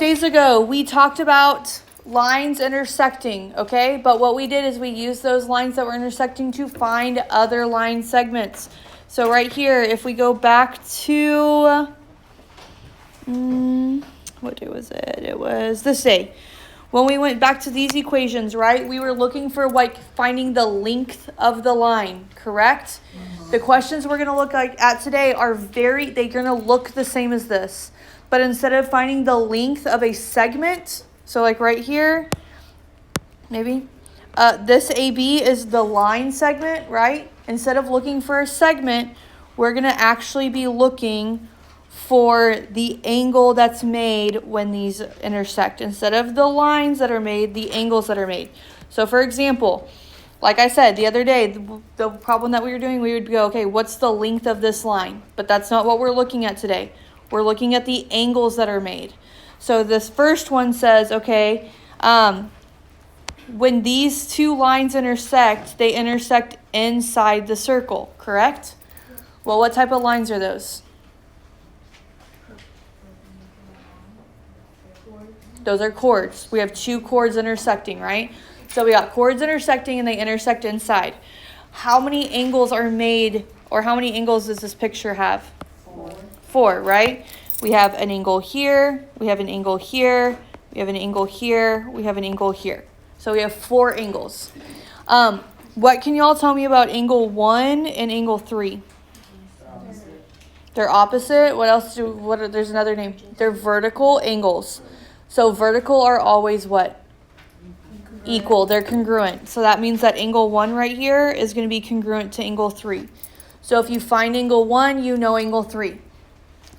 days ago, we talked about lines intersecting, okay? But what we did is we used those lines that were intersecting to find other line segments. So right here, if we go back to, what day was it? It was this day. When we went back to these equations, right, we were looking for like finding the length of the line, correct? The questions we're going to look at today are they're going to look the same as this. But instead of finding the length of a segment, so like right here, maybe, this AB is the line segment, right? Instead of looking for a segment, we're going to actually be looking for the angle that's made when these intersect. Instead of the lines that are made, the angles that are made. So for example, like I said the other day, the problem that we were doing, we would go, okay, what's the length of this line? But that's not what we're looking at today. We're looking at the angles that are made. So this first one says, okay, when these two lines intersect, they intersect inside the circle, correct? Well, what type of lines are those? Those are chords. We have two chords intersecting, right? So we got chords intersecting and they intersect inside. How many angles are made, or how many angles does this picture have? 4, right? We have an angle here, we have an angle here, we have an angle here, we have an angle here. So we have 4 angles. What can y'all tell me about angle 1 and angle 3? They're opposite. What else there's another name. They're vertical angles. So vertical are always what? Equal. They're congruent. So that means that angle 1 right here is going to be congruent to angle 3. So if you find angle 1, you know angle 3.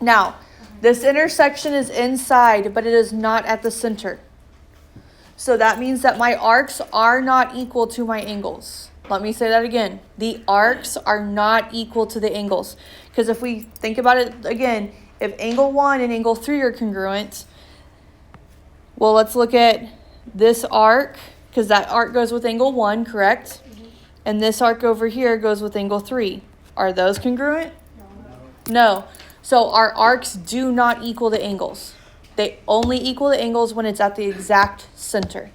Now, this intersection is inside, but it is not at the center. So that means that my arcs are not equal to my angles. Let me say that again. The arcs are not equal to the angles. Because if we think about it again, if angle 1 and angle 3 are congruent, well, let's look at this arc, because that arc goes with angle 1, correct? And this arc over here goes with angle 3. Are those congruent? No. So our arcs do not equal the angles. They only equal the angles when it's at the exact center.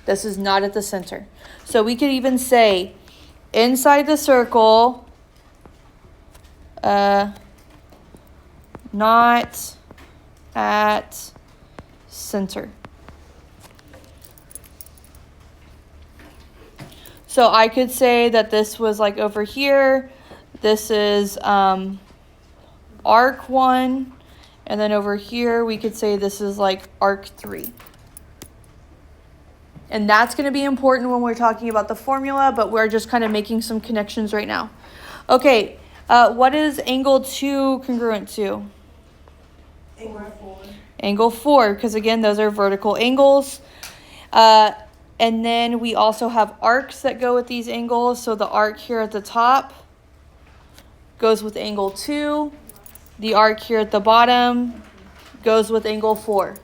This is not at the center. So we could even say inside the circle, not at center. So I could say that this was like over here. This is arc 1. And then over here, we could say this is like arc 3. And that's going to be important when we're talking about the formula, but we're just kind of making some connections right now. Okay, what is angle 2 congruent to? Angle 4. Angle 4, because again, those are vertical angles. And then we also have arcs that go with these angles. So the arc here at the top goes with angle 2. The arc here at the bottom goes with angle 4.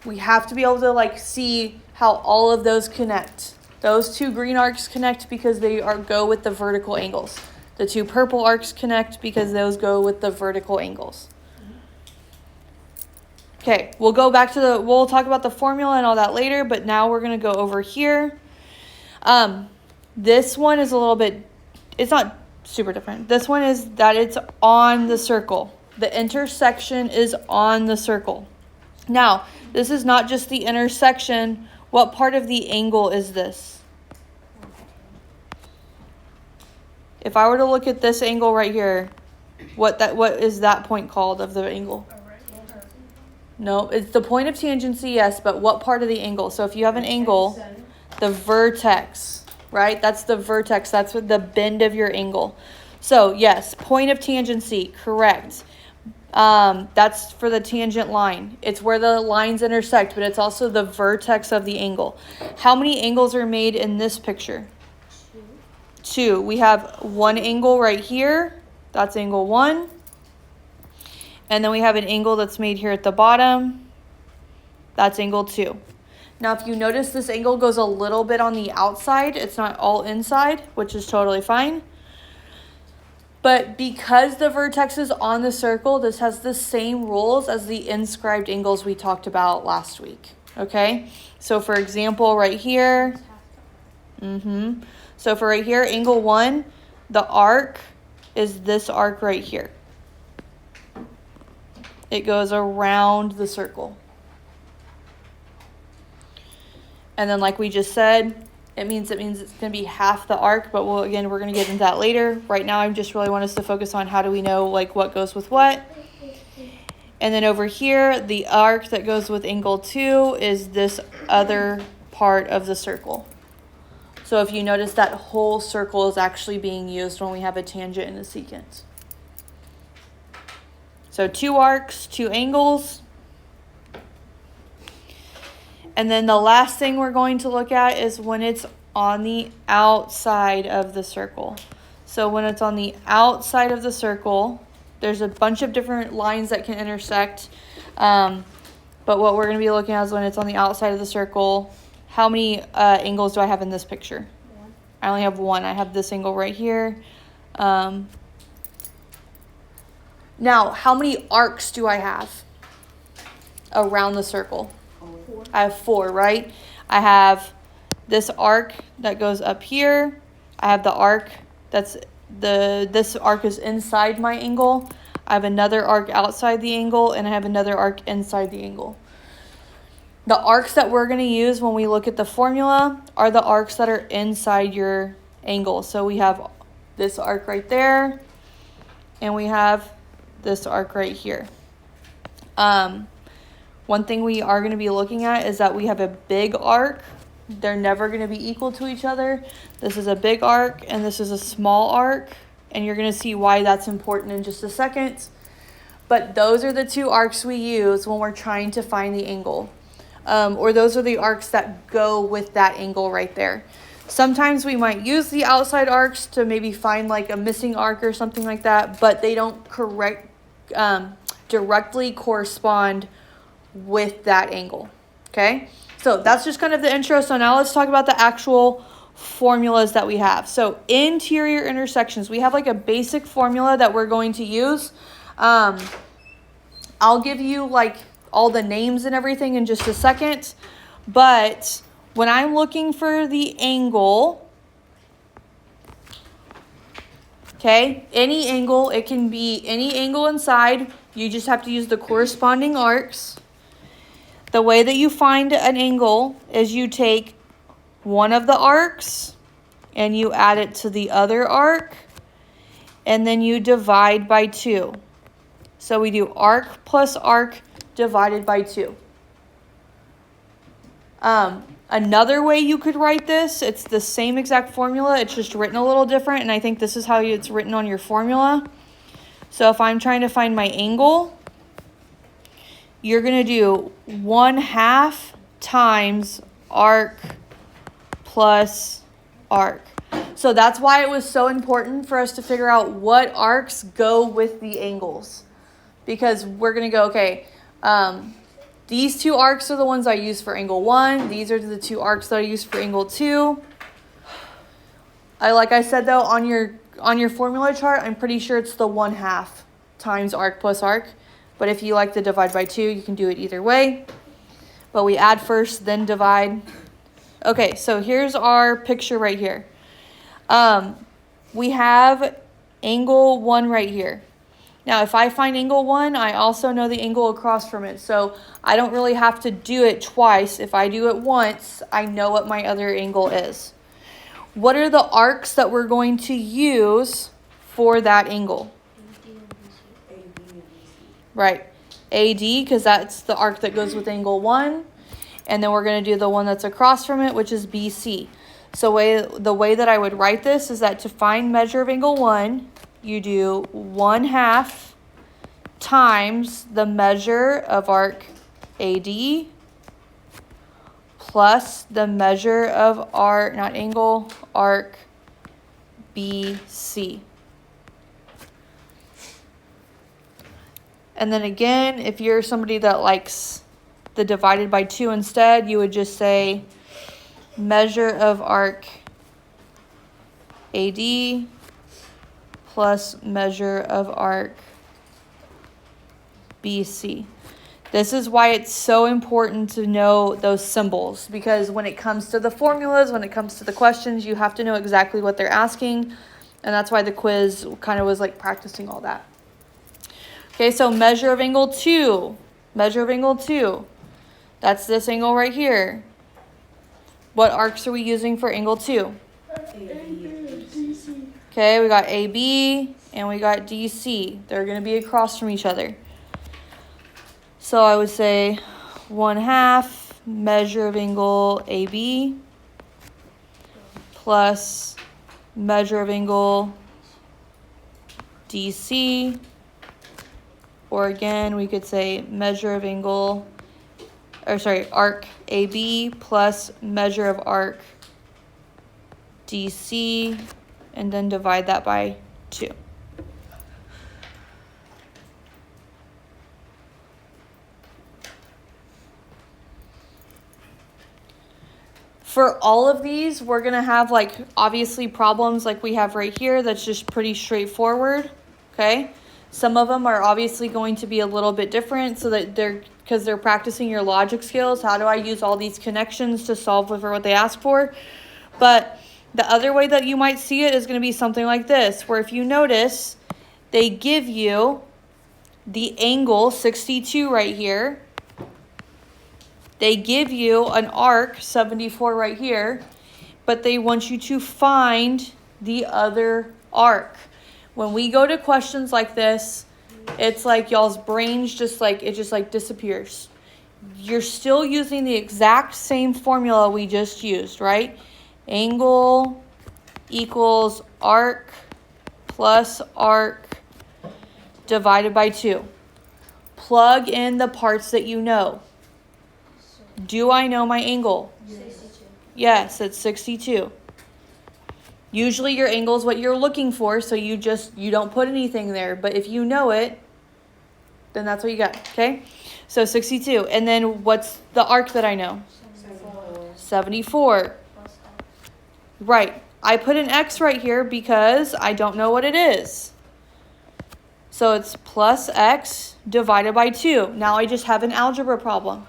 We have to be able to see how all of those connect. Those 2 green arcs connect because they go with the vertical angles. The 2 purple arcs connect because those go with the vertical angles. Okay, we'll go back to we'll talk about the formula and all that later, but now we're going to go over here. This one is a little bit, it's not super different. This one is that it's on the circle. The intersection is on the circle. Now, this is not just the intersection. What part of the angle is this? If I were to look at this angle right here, what is that point called of the angle? No, it's the point of tangency, yes, but what part of the angle? So if you have an angle, the vertex, right? That's the vertex. That's what the bend of your angle. So yes, point of tangency, correct. That's for the tangent line. It's where the lines intersect, but it's also the vertex of the angle. How many angles are made in this picture? 2. We have one angle right here. That's angle 1. And then we have an angle that's made here at the bottom. That's angle 2. Now, if you notice, this angle goes a little bit on the outside. It's not all inside, which is totally fine. But because the vertex is on the circle, this has the same rules as the inscribed angles we talked about last week. Okay? So for example, right here, so for right here, angle 1, the arc is this arc right here. It goes around the circle. And then like we just said, it means it's going to be half the arc, but we're going to get into that later. Right now, I just really want us to focus on how do we know like what goes with what. And then over here, the arc that goes with angle 2 is this other part of the circle. So if you notice, that whole circle is actually being used when we have a tangent in a secant. So 2 arcs, 2 angles. And then the last thing we're going to look at is when it's on the outside of the circle. So when it's on the outside of the circle, there's a bunch of different lines that can intersect. But what we're going to be looking at is when it's on the outside of the circle. How many angles do I have in this picture? 1. I only have 1. I have this angle right here. Now, how many arcs do I have around the circle? 4. I have 4, right? I have this arc that goes up here. I have the arc this arc is inside my angle. I have another arc outside the angle, and I have another arc inside the angle. The arcs that we're going to use when we look at the formula are the arcs that are inside your angle. So we have this arc right there, and we have this arc right here. One thing we are going to be looking at is that we have a big arc. They're never going to be equal to each other. This is a big arc, and this is a small arc, and you're going to see why that's important in just a second. But those are the 2 arcs we use when we're trying to find the angle. Or those are the arcs that go with that angle right there. Sometimes we might use the outside arcs to maybe find like a missing arc or something like that, but they don't directly correspond with that angle. Okay, so that's just kind of the intro. So now let's talk about the actual formulas that we have. So interior intersections, we have like a basic formula that we're going to use. I'll give you like all the names and everything in just a second, but when I'm looking for the angle, okay, any angle, it can be any angle inside, you just have to use the corresponding arcs. The way that you find an angle is you take one of the arcs and you add it to the other arc, and then you divide by 2. So we do arc plus arc divided by 2. Another way you could write this, it's the same exact formula, it's just written a little different, and I think this is how it's written on your formula. So if I'm trying to find my angle, you're going to do 1/2 times arc plus arc. So that's why it was so important for us to figure out what arcs go with the angles. Because we're going to go, okay, these 2 arcs are the ones I use for angle 1. These are the 2 arcs that I use for angle 2. Like I said though, on your formula chart, I'm pretty sure it's the 1/2 times arc plus arc. But if you like to divide by 2, you can do it either way. But we add first, then divide. Okay, so here's our picture right here. We have angle 1 right here. Now, if I find angle 1, I also know the angle across from it. So I don't really have to do it twice. If I do it once, I know what my other angle is. What are the arcs that we're going to use for that angle? Right, AD, because that's the arc that goes with angle 1. And then we're going to do the one that's across from it, which is BC. So the way that I would write this is that to find measure of angle 1, you do 1/2 times the measure of arc AD plus the measure of arc, not angle, arc BC. And then again, if you're somebody that likes the divided by 2 instead, you would just say measure of arc AD plus measure of arc BC. This is why it's so important to know those symbols, because when it comes to the formulas, when it comes to the questions, you have to know exactly what they're asking. And that's why the quiz kind of was like practicing all that. Okay, so measure of angle 2. Measure of angle 2. That's this angle right here. What arcs are we using for angle 2? Okay, we got AB and we got DC. They're going to be across from each other. So I would say 1/2 measure of angle AB plus measure of angle DC. Or again, we could say measure of angle, arc AB plus measure of arc DC, and then divide that by 2. For all of these, we're going to have like obviously problems like we have right here that's just pretty straightforward, okay? Some of them are obviously going to be a little bit different so that because they're practicing your logic skills. How do I use all these connections to solve for what they ask for? But the other way that you might see it is going to be something like this, where if you notice, they give you the angle 62 right here. They give you an arc 74 right here, but they want you to find the other arc. When we go to questions like this, it's like y'all's brains just disappears. You're still using the exact same formula we just used, right? Angle equals arc plus arc divided by 2. Plug in the parts that you know. Do I know my angle? 62. Yes, it's 62. Usually your angle is what you're looking for, so you don't put anything there. But if you know it, then that's what you got, okay? So 62. And then what's the arc that I know? 74. Right. I put an X right here because I don't know what it is. So it's plus X divided by 2. Now I just have an algebra problem.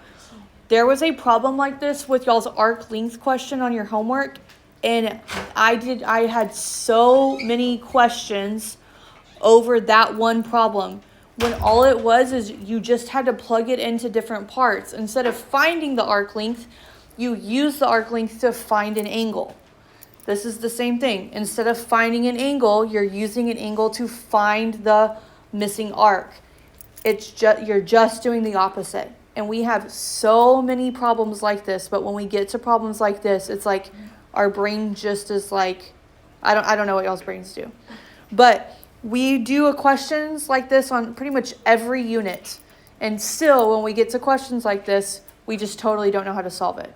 There was a problem like this with y'all's arc length question on your homework, and I had so many questions over that one problem, when all it was is you just had to plug it into different parts. Instead of finding the arc length, you use the arc length to find an angle. This is the same thing. Instead of finding an angle, you're using an angle to find the missing arc. You're just doing the opposite. And we have so many problems like this, but when we get to problems like this, it's like our brain just is like, I don't know what y'all's brains do. But we do questions like this on pretty much every unit. And still, when we get to questions like this, we just totally don't know how to solve it.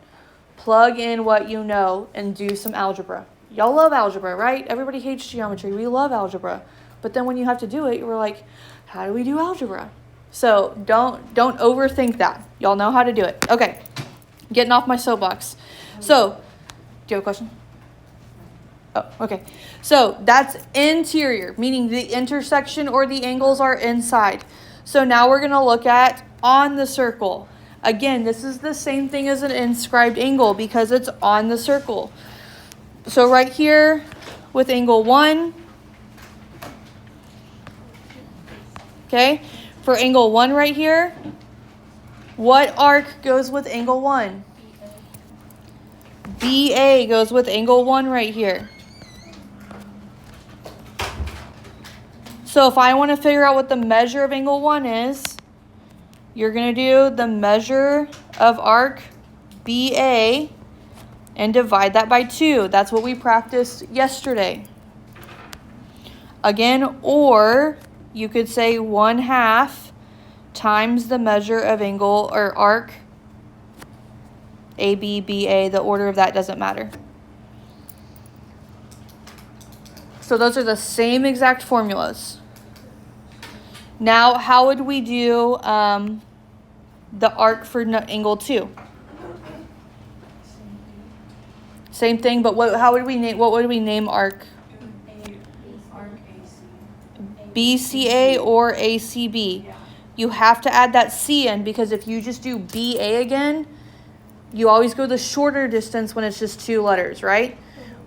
Plug in what you know and do some algebra. Y'all love algebra, right? Everybody hates geometry. We love algebra. But then when you have to do it, we're like, how do we do algebra? So don't overthink that. Y'all know how to do it. Okay, getting off my soapbox. So, do you have a question? Oh, okay. So that's interior, meaning the intersection or the angles are inside. So now we're going to look at on the circle. Again, this is the same thing as an inscribed angle because it's on the circle. So right here with angle 1, okay, for angle 1 right here, what arc goes with angle 1? BA goes with angle 1 right here. So if I want to figure out what the measure of angle 1 is, you're going to do the measure of arc BA and divide that by 2. That's what we practiced yesterday. Again, or you could say 1/2 times the measure of angle or arc AB, BA. The order of that doesn't matter. So those are the same exact formulas. Now, how would we do the arc for angle 2? Same thing, but what would we name arc? Arc AC. BCA or ACB. You have to add that C in, because if you just do BA again, you always go the shorter distance when it's just 2 letters, right?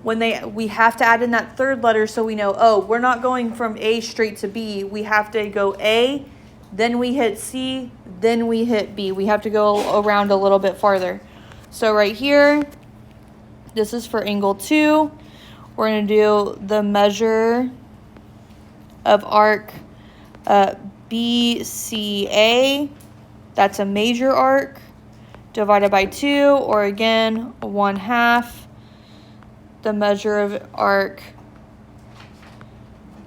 We have to add in that third letter so we know, oh, we're not going from A straight to B. We have to go A, then we hit C, then we hit B. We have to go around a little bit farther. So right here, this is for angle 2. We're going to do the measure of arc BCA. That's a major arc, divided by 2, or again, 1/2 the measure of arc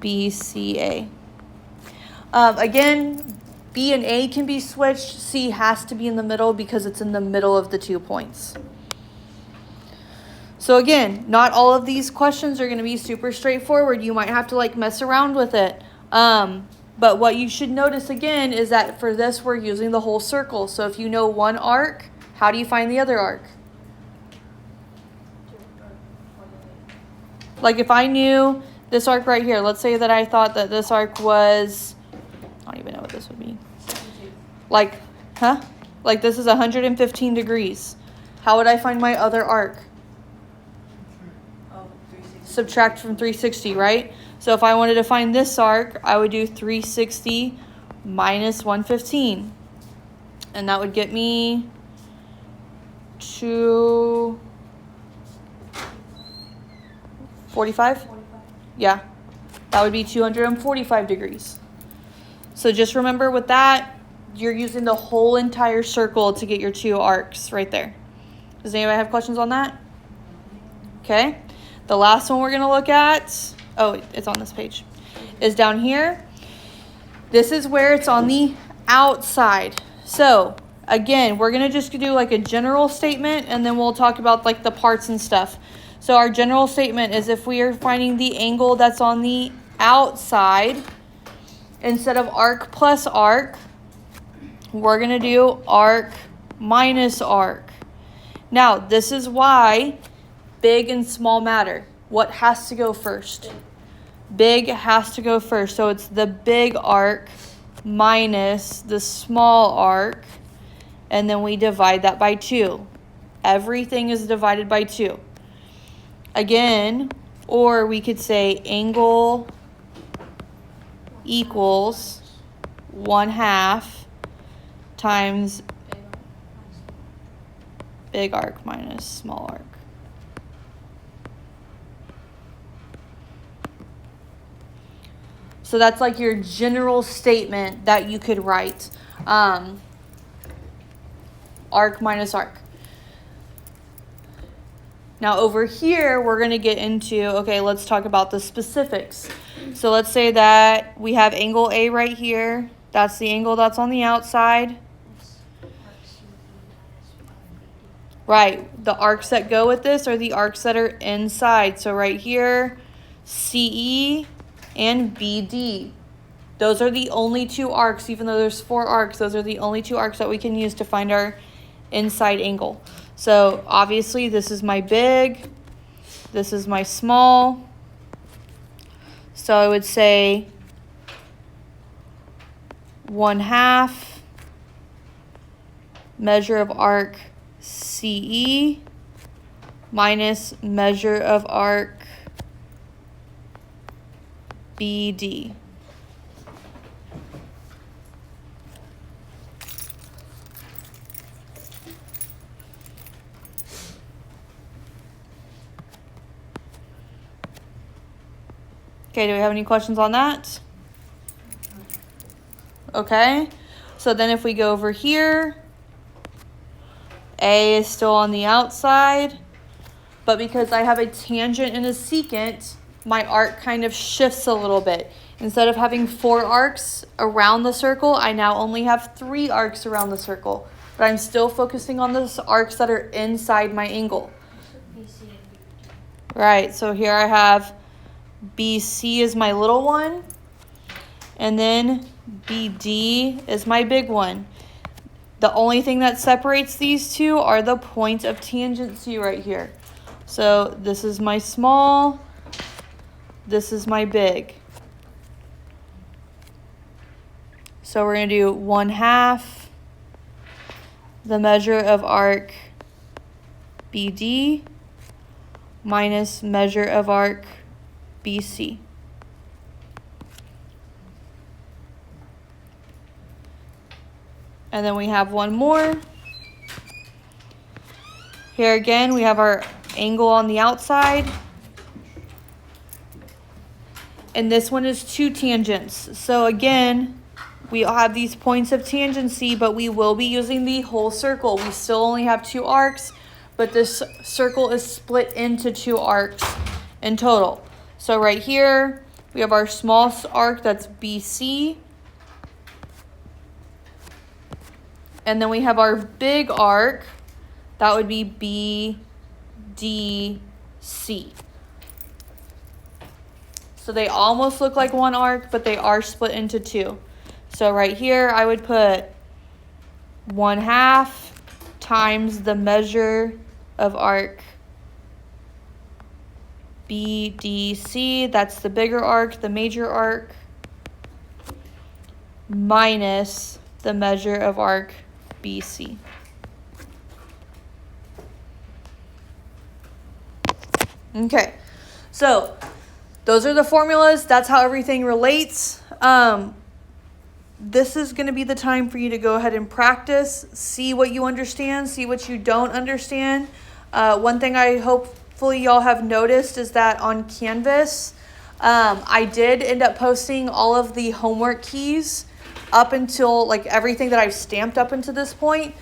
BCA. Again, B and A can be switched. C has to be in the middle because it's in the middle of the 2 points. So again, not all of these questions are going to be super straightforward. You might have to like mess around with it. But what you should notice again is that for this, we're using the whole circle. So if you know one arc, how do you find the other arc? Like if I knew this arc right here, let's say that I thought that this arc was, I don't even know what this would be. Like, Like this is 115 degrees. How would I find my other arc? Subtract from 360, right? So if I wanted to find this arc, I would do 360 minus 115. And that would get me to 45? Yeah, that would be 245 degrees. So just remember with that, you're using the whole entire circle to get your 2 arcs right there. Does anybody have questions on that? Okay. The last one we're going to look at, oh, it's on this page, is down here. This is where it's on the outside. So again, we're going to just do like a general statement, and then we'll talk about like the parts and stuff. So our general statement is if we are finding the angle that's on the outside, instead of arc plus arc, we're going to do arc minus arc. Now, this is why big and small matter. What has to go first? Big has to go first. So it's the big arc minus the small arc, and then we divide that by 2. Everything is divided by 2. Again, or we could say angle equals 1/2 times big arc minus small arc. So that's like your general statement that you could write. Arc minus arc. Now over here, we're going to get into, okay, let's talk about the specifics. So let's say that we have angle A right here. That's the angle that's on the outside. Right, the arcs that go with this are the arcs that are inside. So right here, CE and BD. Those are the only 2 arcs, even though there's 4 arcs, those are the only 2 arcs that we can use to find our inside angle. So obviously this is my big, this is my small. So I would say 1/2 measure of arc CE minus measure of arc BD. Okay, do we have any questions on that? Okay, so then if we go over here, A is still on the outside, but because I have a tangent and a secant, my arc kind of shifts a little bit. Instead of having 4 arcs around the circle, I now only have 3 arcs around the circle, but I'm still focusing on those arcs that are inside my angle. Right, so here I have BC is my little one, and then BD is my big one. The only thing that separates these 2 are the points of tangency right here. So this is my small, this is my big. So we're going to do 1/2 the measure of arc BD minus measure of arc BC. And then we have one more. Here again, we have our angle on the outside. And this one is 2 tangents. So again, we all have these points of tangency, but we will be using the whole circle. We still only have 2 arcs, but this circle is split into 2 arcs in total. So right here, we have our small arc that's BC. And then we have our big arc, that would be BDC. So they almost look like one arc, but they are split into 2. So right here, I would put 1/2 times the measure of arc BDC, that's the bigger arc, the major arc, minus the measure of arc BC. Okay, so those are the formulas. That's how everything relates. This is going to be the time for you to go ahead and practice, see what you understand, see what you don't understand. One thing I hopefully y'all have noticed is that on Canvas, I did end up posting all of the homework keys up until like everything that I've stamped up until this point.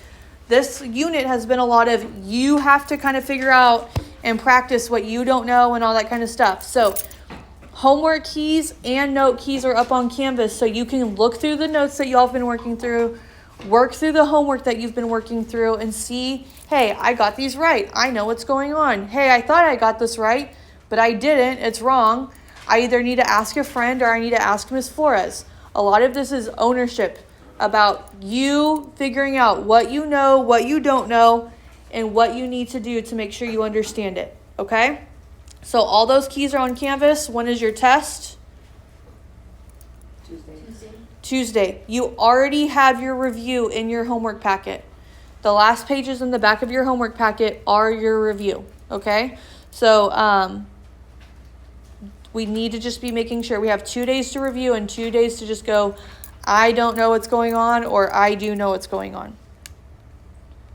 This unit has been a lot of you have to kind of figure out and practice what you don't know and all that kind of stuff. So homework keys and note keys are up on Canvas, so you can look through the notes that y'all have been working through, work through the homework that you've been working through, and see, hey, I got these right. I know what's going on. Hey, I thought I got this right, but I didn't. It's wrong. I either need to ask a friend or I need to ask Ms. Flores. A lot of this is ownership about you figuring out what you know, what you don't know, and what you need to do to make sure you understand it, okay? So all those keys are on Canvas. When is your test? Tuesday. You already have your review in your homework packet. The last pages in the back of your homework packet are your review, okay? So we need to just be making sure we have 2 days to review and 2 days to just go, I don't know what's going on, or I do know what's going on.